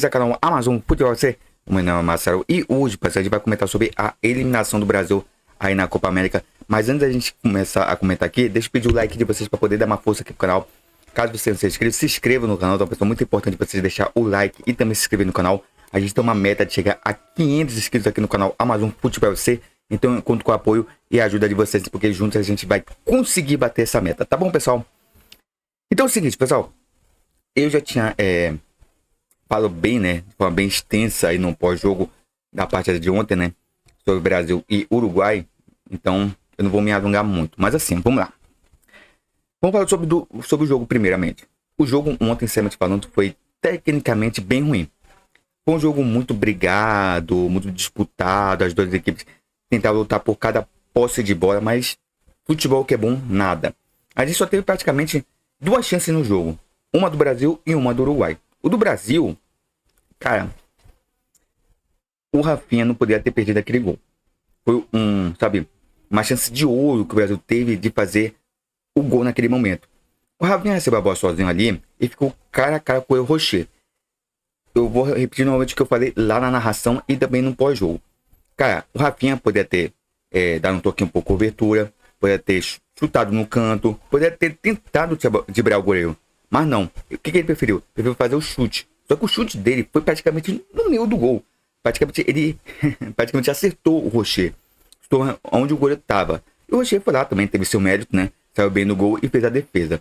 bem-vindos ao canal Amazon Futebol FC. O meu nome é Marcelo e hoje, pessoal, a gente vai comentar sobre a eliminação do Brasil aí na Copa América. Mas antes da gente começar a comentar aqui, deixa eu pedir o like de vocês para poder dar uma força aqui pro canal. Caso você não seja inscrito, se inscreva no canal, então, pessoal, muito importante vocês deixar o like e também se inscrever no canal. A gente tem uma meta de chegar a 500 inscritos aqui no canal Amazon Futebol FC. Então eu conto com o apoio e a ajuda de vocês, porque juntos a gente vai conseguir bater essa meta, tá bom, pessoal? Então é o seguinte, pessoal, eu já tinha falo bem, né, de forma bem extensa aí no pós-jogo da partida de ontem, né, sobre Brasil e Uruguai. Então eu não vou me alongar muito, mas assim, vamos lá. Vamos falar sobre o jogo primeiramente. O jogo ontem, sinceramente falando, foi tecnicamente bem ruim. Foi um jogo muito brigado, muito disputado, as duas equipes tentaram lutar por cada posse de bola, mas futebol que é bom, nada. A gente só teve praticamente duas chances no jogo. Uma do Brasil e uma do Uruguai. O do Brasil, cara, o Rafinha não poderia ter perdido aquele gol. Foi uma chance de ouro que o Brasil teve de fazer o gol naquele momento. O Rafinha recebeu a bola sozinho ali e ficou cara a cara com o Rocher. Eu vou repetir novamente o que eu falei lá na narração e também no pós-jogo. Cara, o Rafinha poderia ter dado um toquinho por cobertura, poderia ter chutado no canto, poderia ter tentado driblar o goleiro. Mas não. O que ele preferiu? Preferiu fazer o chute. Só que o chute dele foi praticamente no meio do gol. Praticamente ele praticamente acertou o Rocher. Onde o goleiro estava. E o Rocher foi lá também, teve seu mérito, né? Saiu bem no gol e fez a defesa.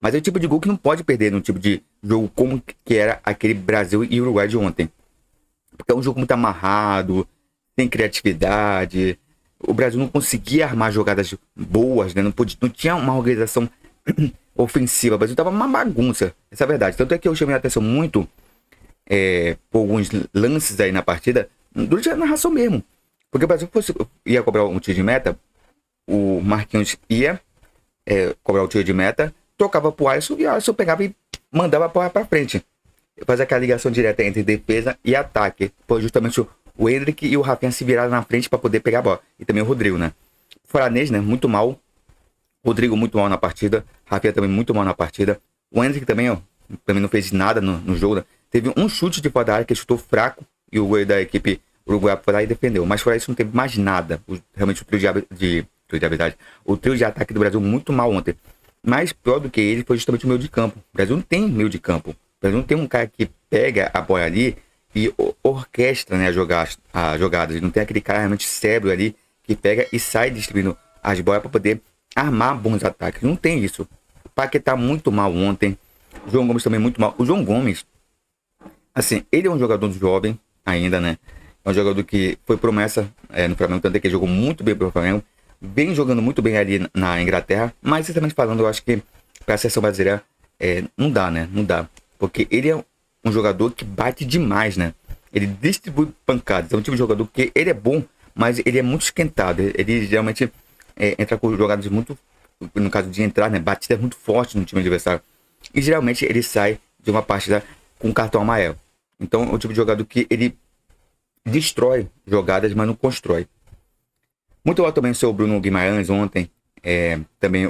Mas é o tipo de gol que não pode perder no tipo de jogo como que era aquele Brasil e Uruguai de ontem. Porque é um jogo muito amarrado, sem criatividade. O Brasil não conseguia armar jogadas boas, né? Não tinha uma organização ofensiva. O Brasil tava uma bagunça, essa é a verdade. Tanto é que eu chamei a atenção muito por alguns lances aí na partida, durante a narração mesmo. Porque o Brasil ia cobrar um tiro de meta, o Marquinhos ia cobrar o tiro de meta, tocava pro Alisson e o Alisson pegava e mandava pra frente. Fazia aquela ligação direta entre defesa e ataque. Foi justamente o Endrick e o Rafinha se viraram na frente para poder pegar a bola. E também o Rodrigo, né? O Foranês, né? Muito mal. Rodrigo muito mal na partida. Rafinha também muito mal na partida. O Endrick também, também não fez nada no jogo, né? Teve um chute de fora da área que ele chutou fraco. E o goleiro da equipe uruguaia foi lá e defendeu. Mas fora isso não teve mais nada. Realmente o trio de ataque do Brasil muito mal ontem. Mas pior do que ele foi justamente o meio de campo. O Brasil não tem meio de campo. O Brasil não tem um cara que pega a bola ali e orquestra, né, as jogadas. Não tem aquele cara realmente cérebro ali que pega e sai distribuindo as bolas para poder armar bons ataques. Não tem isso. O Paquetá muito mal ontem. O João Gomes também muito mal. O João Gomes, assim, ele é um jogador jovem ainda, né? É um jogador que foi promessa no Flamengo, tanto é que jogou muito bem pro Flamengo. Vem jogando muito bem ali na Inglaterra. Mas, sinceramente falando, eu acho que para a seleção brasileira não dá, né? Não dá. Porque ele é um jogador que bate demais, né? Ele distribui pancadas. É um tipo de jogador que ele é bom, mas ele é muito esquentado. Ele geralmente entra com jogadas muito, no caso de entrar, né? Batida muito forte no time adversário. E geralmente ele sai de uma partida com cartão amarelo. Então é um tipo de jogador que ele destrói jogadas, mas não constrói. Muito bom também o seu Bruno Guimarães ontem. Também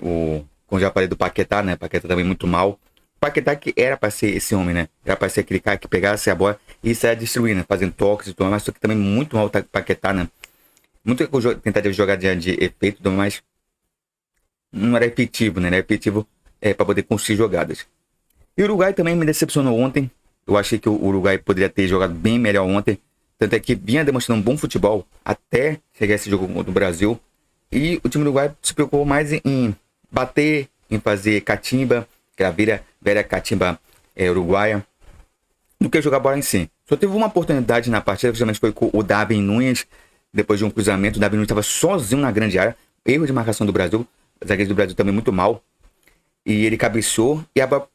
como já falei do Paquetá, né? Paquetá também muito mal. Paquetá que era para ser esse homem, né? Era para ser aquele cara que pegasse a bola e saia destruindo, né? Fazendo toques e tudo mais. Só que também muito mal o Paquetá, né? Muito tentativa de jogar de efeito, mas não era efetivo, né? Era efetivo para poder construir jogadas. E o Uruguai também me decepcionou ontem. Eu achei que o Uruguai poderia ter jogado bem melhor ontem. Tanto é que vinha demonstrando um bom futebol até chegar esse jogo contra o Brasil. E o time do Uruguai se preocupou mais em bater, em fazer catimba, que era a velha catimba uruguaia, do que jogar bola em si. Só teve uma oportunidade na partida, principalmente foi com o Darwin Núñez, depois de um cruzamento. O Darwin Núñez estava sozinho na grande área. Erro de marcação do Brasil. Os zagueiros do Brasil também muito mal. E ele cabeceou e a bola,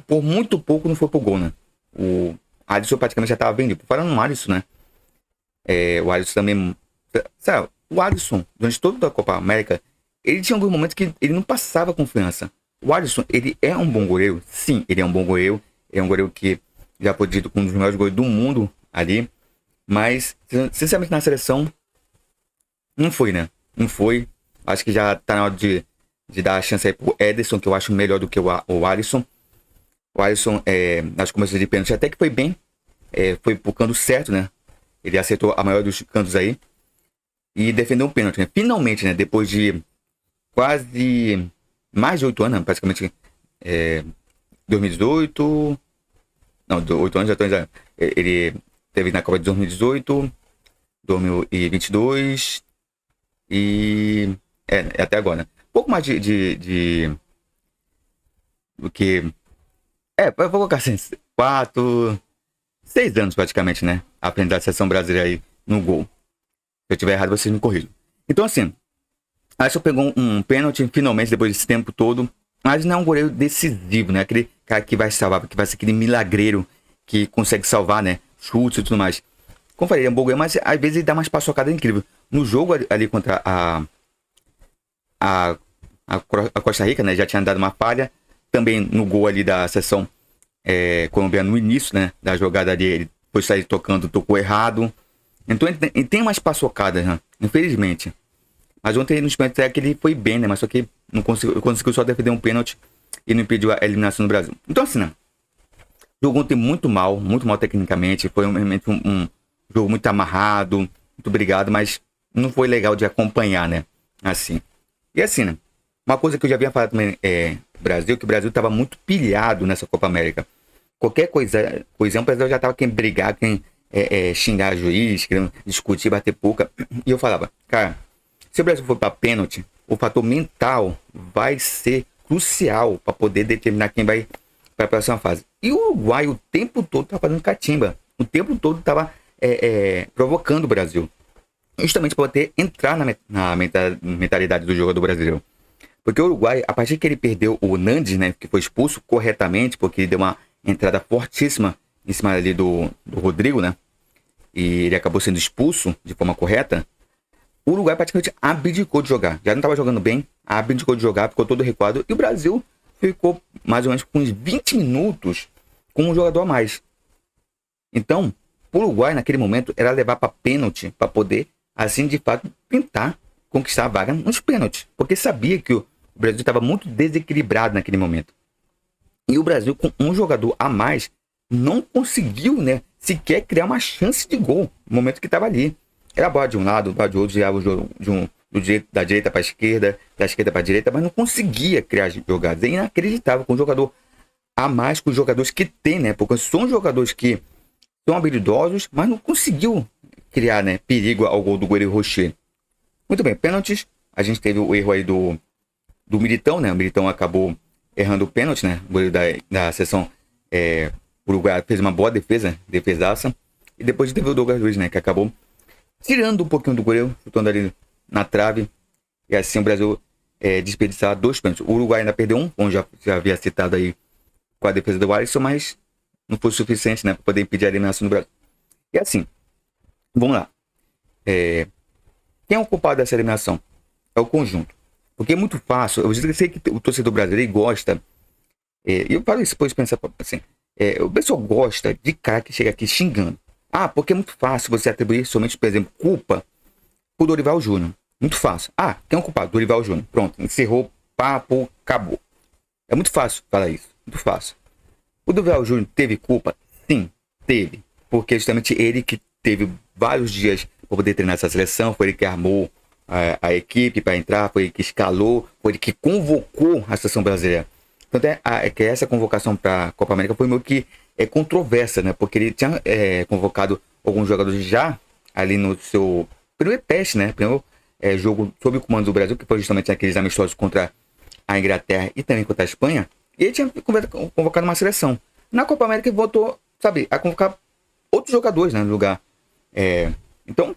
por muito pouco, não foi pro gol, né? O Alisson praticamente já estava vendido. Falando no Alisson, né? O Alisson também... Sabe, o Alisson, durante toda a Copa América, ele tinha alguns momentos que ele não passava confiança. O Alisson, ele é um bom goleiro. Sim, ele é um bom goleiro. É um goleiro que já foi dito com um dos melhores goleiros do mundo ali. Mas, sinceramente, na seleção, não foi, né? Não foi. Acho que já tá na hora de dar a chance aí pro Ederson, que eu acho melhor do que o Alisson. O Alisson, nas começos de pênalti, até que foi bem. foi pro canto certo, né? Ele acertou a maioria dos cantos aí e defendeu um pênalti, né? Finalmente, né? Depois de quase mais de 8 anos, né? Praticamente 2018. Não, 8 anos já estão. Ele teve na Copa de 2018, 2022 e. Até agora, né? Pouco mais do que. Vou colocar assim, 4, 6 anos praticamente, né? À frente da seleção brasileira aí no gol. Se eu estiver errado, vocês me corrijam. Então, assim, acho que pegou um pênalti finalmente depois desse tempo todo. Mas não é um goleiro decisivo, né? Aquele cara que vai salvar, que vai ser aquele milagreiro que consegue salvar, né? Chutes e tudo mais. Como eu falei, ele é um bom goleiro, mas às vezes ele dá umas paçocadas incríveis. No jogo ali contra a Costa Rica, né? Já tinha dado uma falha. Também no gol ali da seleção colombiana no início, né? Da jogada ali, ele foi sair tocando, tocou errado. Então ele tem umas paçocadas, né? Infelizmente. Mas ontem nos pênaltis é que ele foi bem, né? Mas só que não conseguiu só defender um pênalti e não impediu a eliminação do Brasil. Então assim, né? Jogou ontem muito mal tecnicamente. Foi um jogo muito amarrado, muito obrigado, mas não foi legal de acompanhar, né? Assim. E assim, né? Uma coisa que eu já havia falado também do Brasil, que o Brasil estava muito pilhado nessa Copa América. Qualquer coisa, o Brasil já estava querendo brigar, querendo xingar juiz, querendo discutir, bater pouca. E eu falava, cara, se o Brasil for para pênalti, o fator mental vai ser crucial para poder determinar quem vai para a próxima fase. E o Uruguai o tempo todo estava fazendo catimba. O tempo todo estava provocando o Brasil. Justamente para poder entrar na mentalidade do jogador brasileiro. Porque o Uruguai, a partir que ele perdeu o Nandes, né, que foi expulso corretamente, porque ele deu uma entrada fortíssima em cima ali do Rodrigo, né? E ele acabou sendo expulso de forma correta. O Uruguai praticamente abdicou de jogar. Já não estava jogando bem, abdicou de jogar, ficou todo recuado. E o Brasil ficou mais ou menos com uns 20 minutos com um jogador a mais. Então, o Uruguai, naquele momento, era levar para pênalti, para poder, assim, de fato, tentar conquistar a vaga nos pênaltis. Porque sabia que o Brasil estava muito desequilibrado naquele momento. E o Brasil, com um jogador a mais, não conseguiu, né, sequer criar uma chance de gol no momento que estava ali. Era bola de um lado, bola de outro, girava o jogo da direita para a esquerda, da esquerda para a direita, mas não conseguia criar jogadas. É inacreditável com um jogador a mais que os jogadores que tem, né? Porque são jogadores que são habilidosos, mas não conseguiu criar, né, perigo ao gol do goleiro Rocher. Muito bem, pênaltis. A gente teve o erro aí do Militão, né? O Militão acabou errando o pênalti, né? O goleiro da seleção Uruguai fez uma boa defesaça. E depois teve o Douglas Luiz, né? Que acabou tirando um pouquinho do goleiro, chutando ali na trave. E assim o Brasil desperdiçar 2 pênaltis. O Uruguai ainda perdeu um, como já havia citado aí com a defesa do Alisson, mas não foi suficiente, né? Para poder impedir a eliminação do Brasil. E assim, vamos lá. Quem é o culpado dessa eliminação? É o conjunto. Porque é muito fácil. Eu sei que o torcedor brasileiro gosta. E eu falo isso depois de pensar assim. O pessoal gosta de cara que chega aqui xingando. Ah, porque é muito fácil você atribuir somente, por exemplo, culpa pro Dorival Júnior. Muito fácil. Ah, quem é o culpado? Dorival Júnior. Pronto, encerrou, papo, acabou. É muito fácil falar isso. Muito fácil. O Dorival Júnior teve culpa? Sim, teve. Porque justamente ele que teve vários dias para poder treinar essa seleção, foi ele que armou a equipe para entrar, foi ele que escalou, foi ele que convocou a seleção brasileira. Tanto que essa convocação para a Copa América foi meio que controversa, né? Porque ele tinha convocado alguns jogadores já ali no seu primeiro teste, né? Primeiro jogo sob o comando do Brasil, que foi justamente aqueles amistosos contra a Inglaterra e também contra a Espanha. E ele tinha convocado uma seleção. Na Copa América ele voltou, sabe, a convocar outros jogadores, né, no lugar. Então,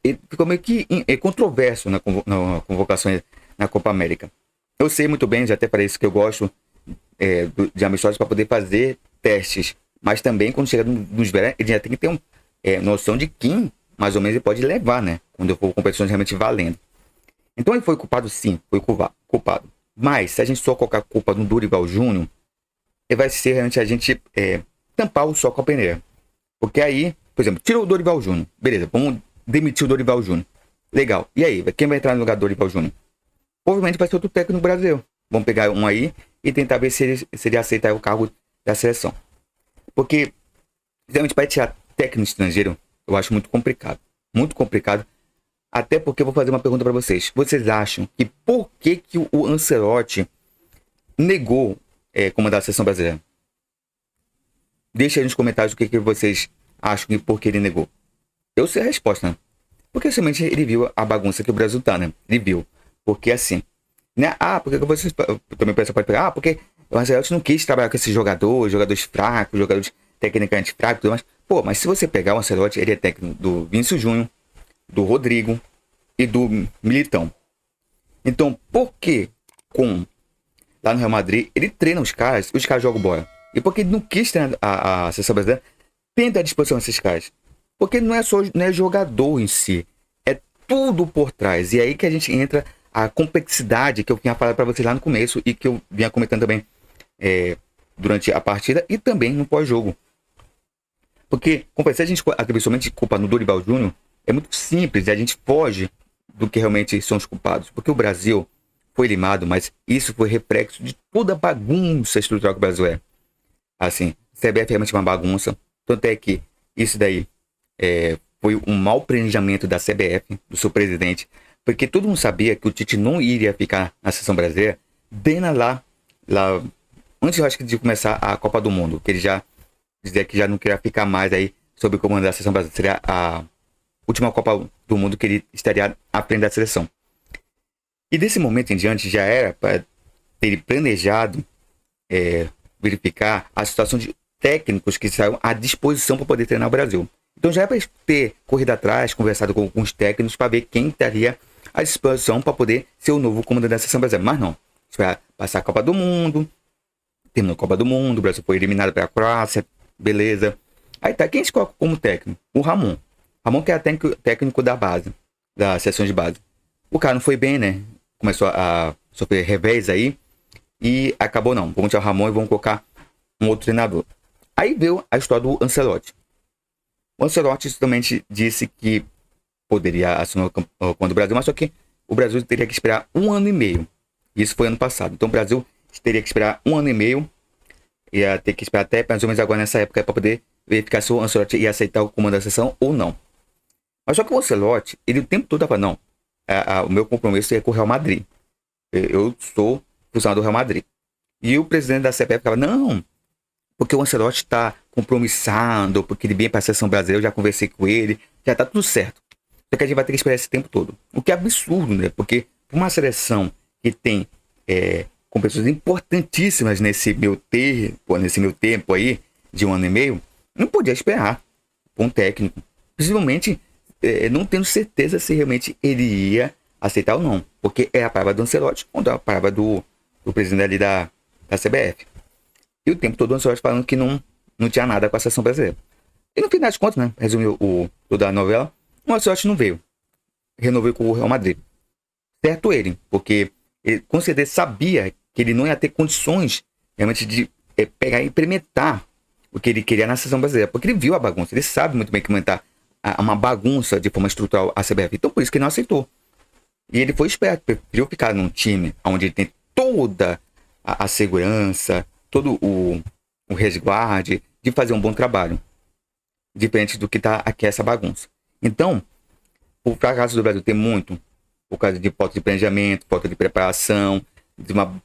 ele ficou meio que controverso na convocação na Copa América. Eu sei muito bem, já até falei isso, que eu gosto de amistosos para poder fazer testes. Mas também, quando chega nos verões, ele já tem que ter noção de quem, mais ou menos, ele pode levar, né? Quando eu for competições realmente valendo. Então, ele foi culpado, sim. Foi culpado. Mas, se a gente só colocar a culpa no Dorival Júnior, vai ser realmente a gente tampar o sol com a peneira. Porque aí, por exemplo, tira o Dorival Júnior. Beleza, vamos demitir o Dorival Júnior. Legal. E aí, quem vai entrar no lugar do Dorival Júnior? Provavelmente vai ser outro técnico no Brasil. Vamos pegar um aí e tentar ver se ele aceita o cargo da seleção. Porque Principalmente para tirar técnico estrangeiro, eu acho muito complicado. Muito complicado. Até porque eu vou fazer uma pergunta para vocês. Vocês acham que por que o Ancelotti negou comandar a seleção brasileira? Deixa aí nos comentários o que vocês acham que por que ele negou. Eu sei a resposta, né? Porque somente ele viu a bagunça que o Brasil tá, né? Ele viu. Porque assim, né? Porque vocês também pensam, pode pegar, porque o Ancelotti não quis trabalhar com esses jogadores fracos, jogadores tecnicamente fracos, mas, pô, mas se você pegar o Ancelotti, ele é técnico do Vinícius Júnior, do Rodrigo e do Militão. Então, por que lá no Real Madrid, ele treina os caras jogam bola? E porque ele não quis treinar a seleção brasileira, tenta a disposição desses caras. Porque não é jogador em si, é tudo por trás. E aí que a gente entra a complexidade que eu tinha falado para vocês lá no começo e que eu vinha comentando também durante a partida e também no pós-jogo. Porque, se a gente atribuir somente culpa no Dorival Júnior, é muito simples e a gente foge do que realmente são os culpados. Porque o Brasil foi limado, mas isso foi reflexo de toda a bagunça estrutural que o Brasil é. Assim, CBF é realmente uma bagunça. Tanto é que isso daí foi um mau planejamento da CBF, do seu presidente, porque todo mundo sabia que o Tite não iria ficar na seleção brasileira desde lá antes, eu acho que de começar a Copa do Mundo, que ele já dizia que já não queria ficar mais aí sob o comando da seleção brasileira. Seria a última Copa do Mundo que ele estaria à frente da seleção. E desse momento em diante já era para ter planejado verificar a situação de técnicos que saíram à disposição para poder treinar o Brasil. Então já é para ter corrido atrás, conversado com alguns técnicos para ver quem estaria à disposição para poder ser o novo comandante da seleção brasileira. Mas não, vai passar a Copa do Mundo, terminou a Copa do Mundo, o Brasil foi eliminado pela Croácia, beleza. Aí tá, quem escolhe como técnico? O Ramon. Ramon que é técnico da base, da seleção de base. O cara não foi bem, né? Começou a sofrer revés aí e acabou não. Vamos tirar o Ramon e vamos colocar um outro treinador. Aí veio a história do Ancelotti. O Ancelotti somente disse que poderia assumir o comando do Brasil, mas só que o Brasil teria que esperar 1 ano e meio. Isso foi ano passado. Então o Brasil teria que esperar 1 ano e meio. Ia ter que esperar até mais ou menos agora nessa época para poder verificar se o Ancelotti ia aceitar o comando da seleção ou não. Mas só que o Ancelotti, ele o tempo todo falando, não, o meu compromisso é com o Real Madrid. Eu sou funcionário do Real Madrid. E o presidente da CBF falava, não, porque o Ancelotti está compromissado, porque ele vem para a seleção brasileira, eu já conversei com ele, já tá tudo certo. Só que a gente vai ter que esperar esse tempo todo. O que é absurdo, né? Porque uma seleção que tem competições importantíssimas nesse meu tempo aí, de 1 ano e meio, não podia esperar por um técnico. Principalmente não tendo certeza se realmente ele ia aceitar ou não. Porque é a palavra do Ancelotti contra a palavra do presidente ali da CBF. E o tempo todo o Ancelotti falando que não tinha nada com a seleção brasileira. E no final das contas, né, resumiu toda a novela, o Ancelotti não veio. Renovou com o Real Madrid. Certo ele, porque ele com certeza sabia que ele não ia ter condições realmente de pegar e implementar o que ele queria na seleção brasileira. Porque ele viu a bagunça, ele sabe muito bem que implementar uma bagunça de forma estrutural a CBF. Então por isso que ele não aceitou. E ele foi esperto, preferiu ficar num time onde ele tem toda a segurança, todo o resguarde de fazer um bom trabalho. Diferente do que tá aqui essa bagunça. Então, o fracasso do Brasil tem muito por causa de falta de planejamento, falta de preparação, de uma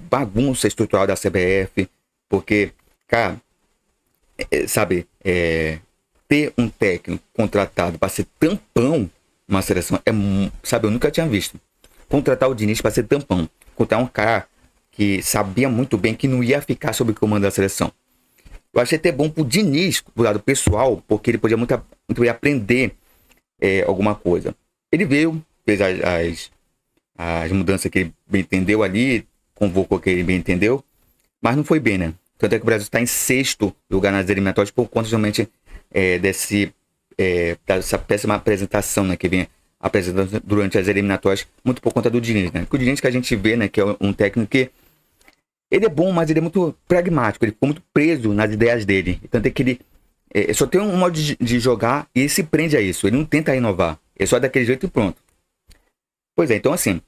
bagunça estrutural da CBF, porque, cara, ter um técnico contratado para ser tampão numa seleção eu nunca tinha visto. Contratar o Diniz para ser tampão, contratar um cara que sabia muito bem que não ia ficar sob o comando da seleção. Eu achei até bom pro Diniz, do lado pessoal, porque ele podia muito bem aprender alguma coisa. Ele veio, fez as mudanças que ele bem entendeu ali, convocou que ele bem entendeu, mas não foi bem, né? Tanto é que o Brasil está em 6º lugar nas eliminatórias por conta realmente dessa péssima apresentação, né, que vem apresentando durante as eliminatórias, muito por conta do Diniz, né? O Diniz que a gente vê, né, que é um técnico que ele é bom, mas ele é muito pragmático, ele ficou muito preso nas ideias dele. Tanto é que ele só tem um modo de jogar e ele se prende a isso. Ele não tenta inovar. É só daquele jeito e pronto. Pois é, então assim,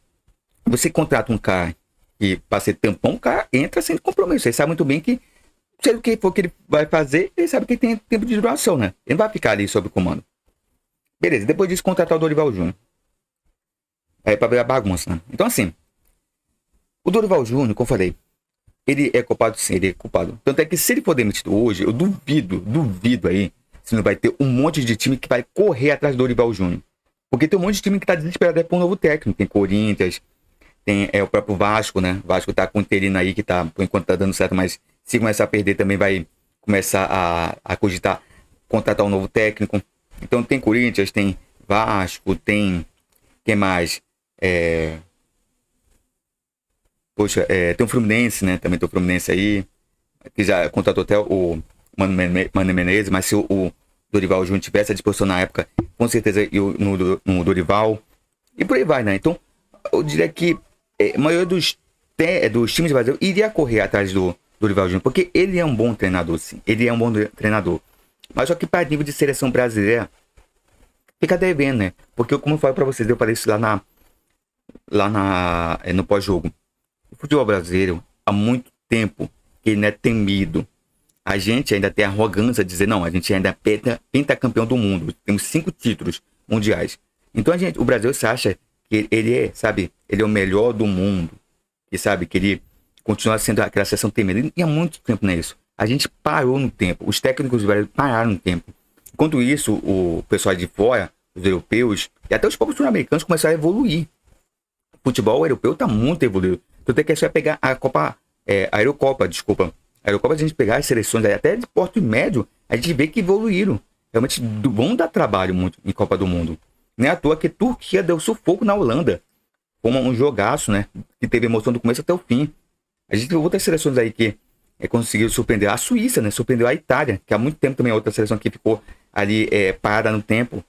você contrata um cara que para ser tampão, o cara entra sem compromisso. Ele sabe muito bem que sei o que for que ele vai fazer, ele sabe que tem tempo de duração, né? Ele não vai ficar ali sob comando. Beleza, depois disso contratar o Dorival Júnior. Aí pra ver a bagunça, né? Então assim, o Dorival Júnior, como eu falei, ele é culpado sim, ele é culpado. Tanto é que se ele for demitido hoje, eu duvido aí, se não vai ter um monte de time que vai correr atrás do Dorival Júnior. Porque tem um monte de time que tá desesperado por um novo técnico. Tem Corinthians, tem o próprio Vasco, né? O Vasco tá com o interino aí que tá, por enquanto tá dando certo, mas se começar a perder também vai começar a cogitar contratar um novo técnico. Então tem Corinthians, tem Vasco, tem... Quem mais? Tem o Fluminense, né? Também tem o Fluminense aí, que já contratou até o Mano Menezes, mas se o Dorival Júnior tivesse à disposição na época, com certeza eu no Dorival. E por aí vai, né? Então, eu diria que a maioria dos times do Brasil iria correr atrás do Dorival Júnior, porque ele é um bom treinador, sim. Ele é um bom treinador. Mas só que para nível de seleção brasileira, fica devendo, né? Porque, como eu falei pra vocês, eu falei isso no pós-jogo. O futebol brasileiro, há muito tempo, ele não é temido. A gente ainda tem a arrogância de dizer, não, a gente ainda é pentacampeão do mundo. Temos 5 títulos mundiais. Então o Brasil se acha que ele é, sabe, ele é o melhor do mundo. E sabe, que ele continua sendo aquela seleção temida. E há muito tempo não é isso. A gente parou no tempo. Os técnicos do Brasil pararam no tempo. Enquanto isso, o pessoal de fora, os europeus, e até os povos sul-americanos começaram a evoluir. O futebol europeu está muito evoluído. Então tem que só pegar a Eurocopa, desculpa. A Eurocopa, a gente pegar as seleções aí, até de porte médio, a gente vê que evoluíram. Realmente vão dar trabalho muito em Copa do Mundo. Não é à toa que a Turquia deu sufoco na Holanda. Foi um jogaço, né? Que teve emoção do começo até o fim. A gente viu outras seleções aí que conseguiu surpreender. A Suíça, né? Surpreendeu a Itália, que há muito tempo também é outra seleção que ficou ali parada no tempo.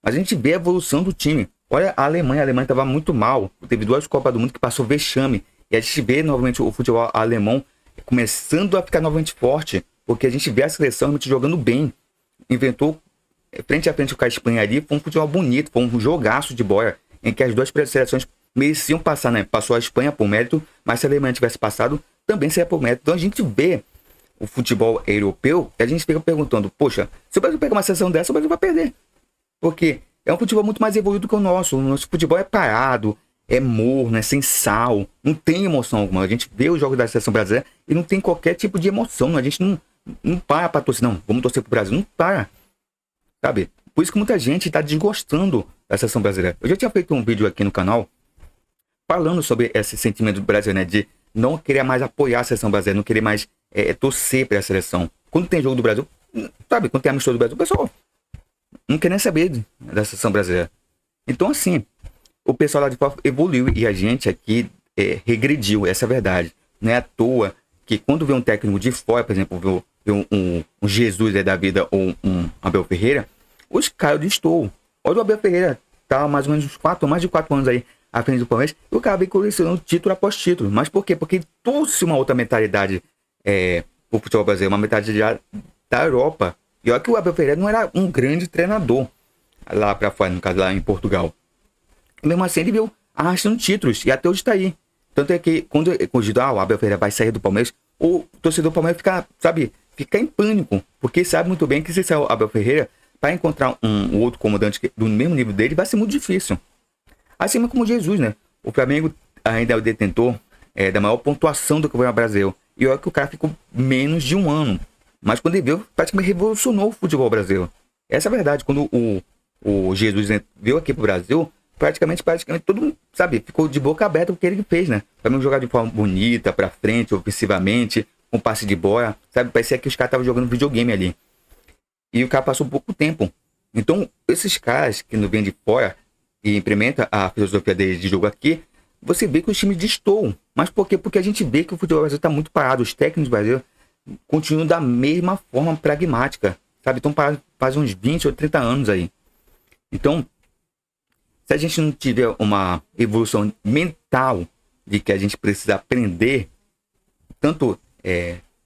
Mas a gente vê a evolução do time. Olha a Alemanha estava muito mal. Teve 2 Copas do Mundo que passou vexame. E a gente vê novamente o futebol alemão começando a ficar novamente forte. Porque a gente vê a seleção realmente jogando bem. Inventou frente a frente com a Espanha ali. Foi um futebol bonito, foi um jogaço de bola. Em que as 2 seleções mereciam passar, né? Passou a Espanha por mérito, mas se a Alemanha tivesse passado, também seria por mérito. Então a gente vê o futebol europeu e a gente fica perguntando, poxa, se o Brasil pegar uma seleção dessa, o Brasil vai perder. Porque é um futebol muito mais evoluído do que o nosso. O nosso futebol é parado, é morno, é sem sal, não tem emoção alguma. A gente vê os jogos da seleção brasileira e não tem qualquer tipo de emoção. A gente não para pra torcer, não, vamos torcer pro Brasil, não para. Sabe? Por isso que muita gente tá desgostando da seleção brasileira. Eu já tinha feito um vídeo aqui no canal falando sobre esse sentimento do Brasil, né? De não querer mais apoiar a seleção brasileira, não querer mais torcer pra seleção. Quando tem jogo do Brasil, sabe? Quando tem amistoso do Brasil, o pessoal não quer nem saber da seleção brasileira. Então, assim, o pessoal lá de fora evoluiu e a gente aqui regrediu, essa é a verdade. Não é à toa que quando vê um técnico de fora, por exemplo, vê um Jesus da vida ou um Abel Ferreira, os caras estou. Olha o Abel Ferreira, tá mais ou menos mais de 4 anos aí à frente do Palmeiras, e o cara vem colecionando título após título. Mas por quê? Porque ele trouxe uma outra mentalidade pro futebol brasileiro, uma mentalidade da Europa. E olha que o Abel Ferreira não era um grande treinador lá pra fora, no caso lá em Portugal. E mesmo assim ele veio arrastando títulos e até hoje tá aí. Tanto é que quando o Abel Ferreira vai sair do Palmeiras, o torcedor do Palmeiras fica em pânico, porque sabe muito bem que se sair o Abel Ferreira, para encontrar um outro comandante do mesmo nível dele, vai ser muito difícil. Assim como Jesus, né? O Flamengo ainda é o detentor da maior pontuação do Campeonato Brasileiro. E olha que o cara ficou menos de 1 ano. Mas quando ele veio, praticamente revolucionou o futebol brasileiro. Essa é a verdade. Quando o Jesus veio aqui pro Brasil, praticamente todo mundo, sabe, ficou de boca aberta com o que ele fez, né? O Flamengo jogar de forma bonita, pra frente, ofensivamente, com passe de bola, sabe? Parecia que os caras estavam jogando videogame ali. E o cara passou pouco tempo. Então, esses caras que não vêm de fora e implementam a filosofia deles de jogo aqui, você vê que os times destoam. Mas por quê? Porque a gente vê que o futebol brasileiro está muito parado. Os técnicos brasileiros continuam da mesma forma pragmática, sabe? Estão parados faz uns 20 ou 30 anos aí. Então, se a gente não tiver uma evolução mental de que a gente precisa aprender, tanto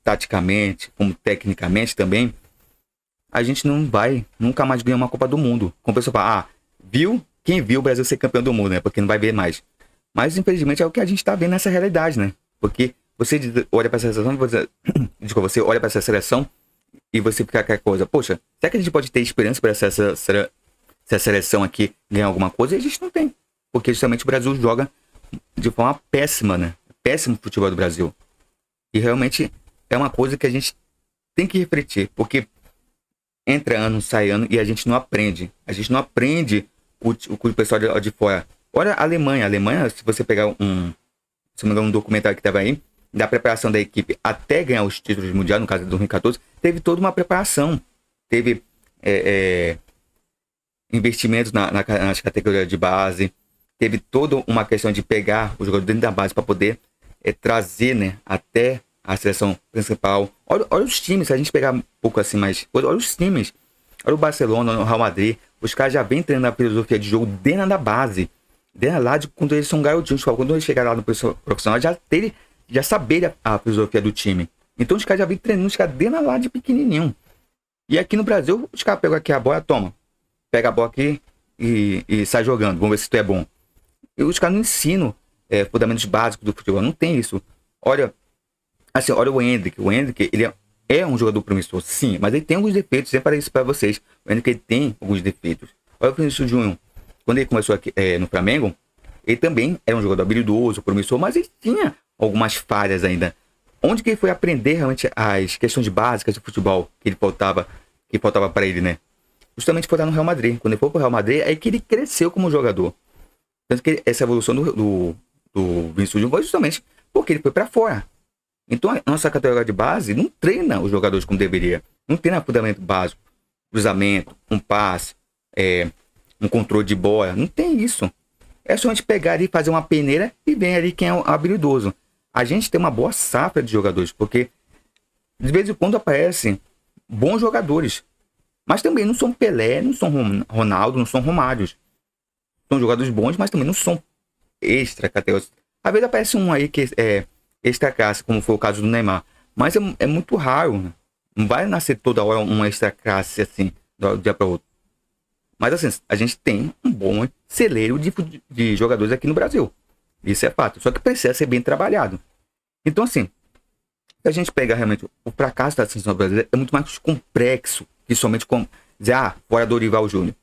taticamente como tecnicamente também, a gente não vai nunca mais ganhar uma Copa do Mundo. Como o pessoal fala, quem viu o Brasil ser campeão do mundo, né? Porque não vai ver mais. Mas, infelizmente, é o que a gente tá vendo nessa realidade, né? Porque Você olha pra essa seleção, desculpa, você olha pra essa seleção e você fica com aquela coisa, poxa, será que a gente pode ter esperança para essa seleção aqui ganhar alguma coisa? E a gente não tem. Porque justamente o Brasil joga de forma péssima, né? Péssimo futebol do Brasil. E realmente é uma coisa que a gente tem que refletir. Porque entra ano, sai ano e a gente não aprende. A gente não aprende com o pessoal de fora. Olha a Alemanha. A Alemanha, se você pegar se não me engano, um documentário que estava aí, da preparação da equipe até ganhar os títulos mundiais, no caso de 2014, teve toda uma preparação. Teve investimentos nas categorias de base. Teve toda uma questão de pegar o jogador dentro da base para poder trazer, né, até a seleção principal. Olha os times, se a gente pegar um pouco assim mais... Olha os times. Olha o Barcelona, o Real Madrid. Os caras já vêm treinando a filosofia de jogo dentro da base. Dentro lá de quando eles são garotinhos. Quando eles chegarem lá no profissional, já saberem a filosofia do time. Então os caras já vêm treinando os caras dentro lá de pequenininho. E aqui no Brasil, os caras pegam aqui a bola, toma. Pega a bola aqui e sai jogando. Vamos ver se tu é bom. E os caras não ensinam fundamentos básicos do futebol. Não tem isso. Olha o Endrick. O Endrick, ele é um jogador promissor, sim, mas ele tem alguns defeitos. Sempre para isso para vocês. O Endrick, ele tem alguns defeitos. Olha o Vinícius Júnior. Quando ele começou aqui no Flamengo, ele também era um jogador habilidoso, promissor, mas ele tinha algumas falhas ainda. Onde que ele foi aprender realmente as questões básicas do futebol que faltava para ele, né? Justamente foi lá no Real Madrid. Quando ele foi pro Real Madrid, é que ele cresceu como jogador. Tanto que essa evolução do Vinícius Júnior foi justamente porque ele foi para fora. Então a nossa categoria de base não treina os jogadores como deveria. Não treina fundamento básico, cruzamento, um passe, um controle de bola. Não tem isso. É só a gente pegar ali, fazer uma peneira e ver ali quem é o habilidoso. A gente tem uma boa safra de jogadores, porque de vez em quando aparecem bons jogadores. Mas também não são Pelé, não são Ronaldo, não são Romários. São jogadores bons, mas também não são extra categorias. Às vezes aparece um aí que é extra classe, como foi o caso do Neymar. Mas é muito raro, né? Não vai nascer toda hora uma extra classe assim, do dia para outro. Mas assim, a gente tem um bom celeiro de jogadores aqui no Brasil. Isso é fato. Só que precisa ser bem trabalhado. Então assim, se a gente pegar realmente o fracasso da seleção brasileira, é muito mais complexo que somente dizer, fora Dorival Júnior.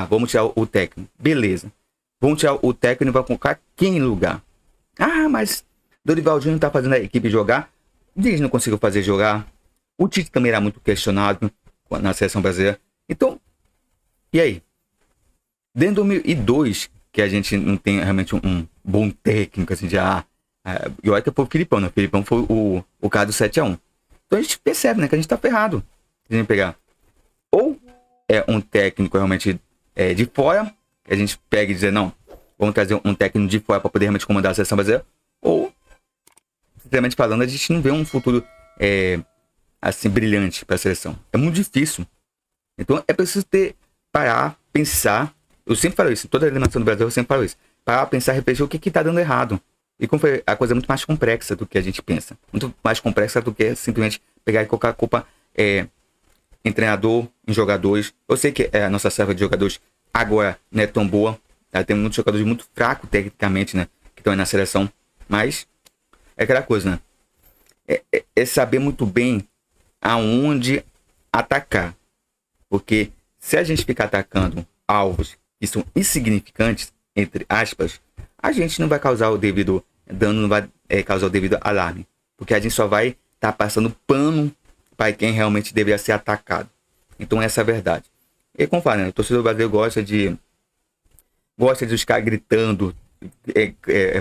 Vamos tirar o técnico. Beleza. Vamos tirar o técnico e vai colocar quem em lugar? Mas Dorival Júnior tá fazendo a equipe jogar. Diz não conseguiu fazer jogar. O Tite também era muito questionado na seleção brasileira. Então, e aí? Desde 2002, que a gente não tem realmente um bom técnico, assim, e olha que foi o Filipão, né? O Filipão foi o cara do 7-1. Então a gente percebe, né, que a gente tá ferrado. Se a gente pegar ou é um técnico realmente de fora, que a gente pega e dizer, não, vamos trazer um técnico de fora para poder realmente comandar a seleção brasileira, ou, sinceramente falando, a gente não vê um futuro assim, brilhante para a seleção. É muito difícil. Então é preciso parar, pensar. Eu sempre falo isso, toda a eliminação do Brasil eu sempre falo isso. Parar, pensar, refletir o que tá dando errado. E como foi, a coisa é muito mais complexa do que a gente pensa. Muito mais complexa do que simplesmente pegar e colocar a culpa em treinador, em jogadores. Eu sei que a nossa serva de jogadores agora não é tão boa. Tem muitos jogadores muito fracos tecnicamente, né? Que estão aí na seleção. Mas é aquela coisa, né? É saber muito bem aonde atacar. Porque se a gente ficar atacando alvos que são insignificantes, entre aspas, a gente não vai causar o devido dano, não vai causar o devido alarme. Porque a gente só vai estar passando pano para quem realmente deveria ser atacado. Então essa é a verdade. E como fala, né? O torcedor brasileiro gosta de os caras gritando,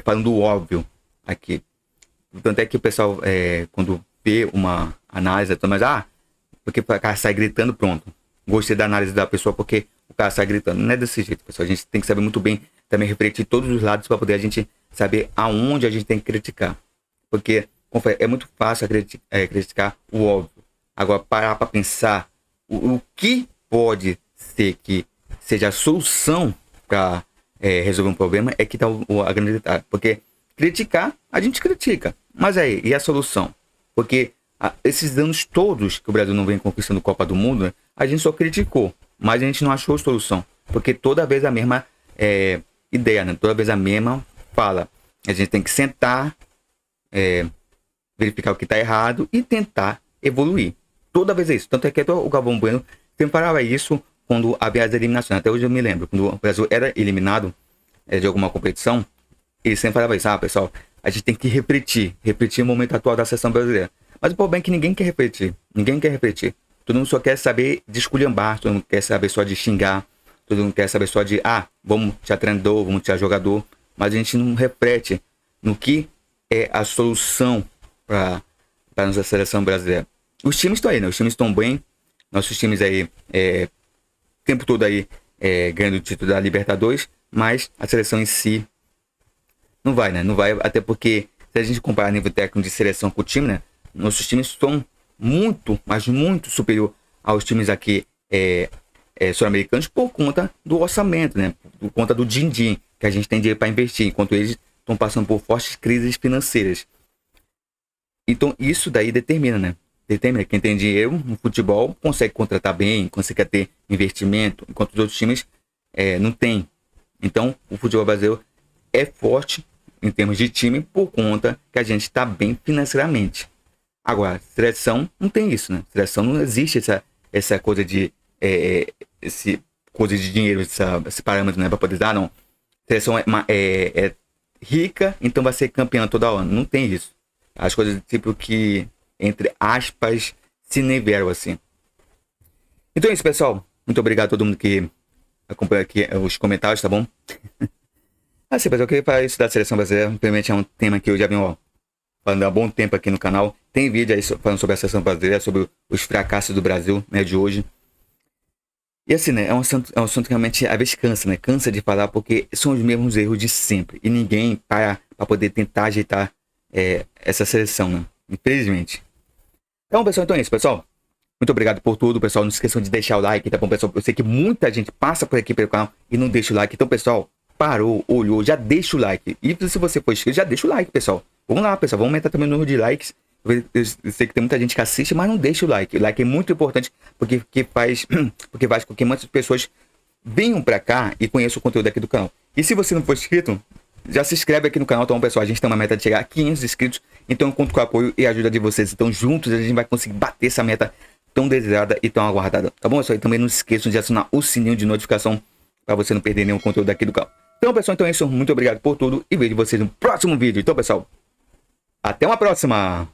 falando o óbvio aqui. Tanto é que o pessoal, quando vê uma análise, mas porque o cara sai gritando, pronto. Gostei da análise da pessoa porque o cara sai gritando. Não é desse jeito, pessoal. A gente tem que saber muito bem, também refletir todos os lados para poder a gente saber aonde a gente tem que criticar. Porque é muito fácil criticar o óbvio. Agora, parar para pensar o que pode ser que seja a solução para resolver um problema é que tá a grande detalhe. Porque criticar, a gente critica. Mas aí, e a solução? Porque esses anos todos que o Brasil não vem conquistando Copa do Mundo, né, a gente só criticou. Mas a gente não achou solução. Porque toda vez a mesma ideia, né? Toda vez a mesma fala. A gente tem que sentar, verificar o que tá errado e tentar evoluir. Toda vez é isso. Tanto é que o Galvão Bueno sempre falava isso quando havia as eliminações. Até hoje eu me lembro, quando o Brasil era eliminado de alguma competição, ele sempre falava isso, pessoal, a gente tem que refletir o momento atual da seleção brasileira. Mas o problema é que ninguém quer refletir. Todo mundo só quer saber de esculhambar, todo mundo quer saber só de xingar, todo mundo quer saber só de, vamos tirar treinador, vamos tirar jogador, mas a gente não reflete no que é a solução para a nossa seleção brasileira. Os times estão aí, né? Os times estão bem, nossos times aí, o tempo todo aí, ganhando o título da Libertadores, mas a seleção em si não vai, né? Não vai, até porque se a gente comparar nível técnico de seleção com o time, né? Nossos times são muito, mas muito superior aos times aqui sul-americanos por conta do orçamento, né? Por conta do din-din, que a gente tem dinheiro para investir, enquanto eles estão passando por fortes crises financeiras. Então isso daí determina, né? Determina quem tem dinheiro no futebol consegue contratar bem, consegue ter investimento, enquanto os outros times não tem. Então o futebol brasileiro é forte em termos de time por conta que a gente está bem financeiramente. Agora, seleção não tem isso, né? Seleção não existe essa coisa de coisa de dinheiro, esse parâmetro, né, para poder dar, não. Seleção é rica, então vai ser campeã toda hora. Não tem isso. As coisas tipo que, entre aspas, se nivelam assim. Então é isso, pessoal. Muito obrigado a todo mundo que acompanha aqui os comentários, tá bom? Assim, pessoal, eu queria falar isso da seleção brasileira. Realmente é um tema que eu já venho falando há bom tempo aqui no canal. Tem vídeo aí falando sobre a seleção brasileira, sobre os fracassos do Brasil, né, de hoje. E assim, né, é um assunto que realmente às vezes cansa, né? Cansa de falar porque são os mesmos erros de sempre. E ninguém para poder tentar ajeitar essa seleção, né? Infelizmente. Então, pessoal, então é isso, pessoal. Muito obrigado por tudo, pessoal. Não se esqueçam de deixar o like, tá bom, pessoal? Eu sei que muita gente passa por aqui pelo canal e não deixa o like. Então, pessoal, parou, olhou, já deixa o like. E se você for inscrito, já deixa o like, pessoal. Vamos lá, pessoal. Vamos aumentar também o número de likes. Eu sei que tem muita gente que assiste, mas não deixa o like. O like é muito importante porque faz com que muitas pessoas venham pra cá e conheçam o conteúdo aqui do canal. E se você não for inscrito, já se inscreve aqui no canal, tá bom, pessoal? A gente tem uma meta de chegar a 500 inscritos, então eu conto com o apoio e a ajuda de vocês. Então juntos a gente vai conseguir bater essa meta tão desejada e tão aguardada, tá bom, pessoal? E também não se esqueçam de acionar o sininho de notificação para você não perder nenhum conteúdo aqui do canal. Então, pessoal, então é isso. Muito obrigado por tudo e vejo vocês no próximo vídeo. Então, pessoal, até uma próxima!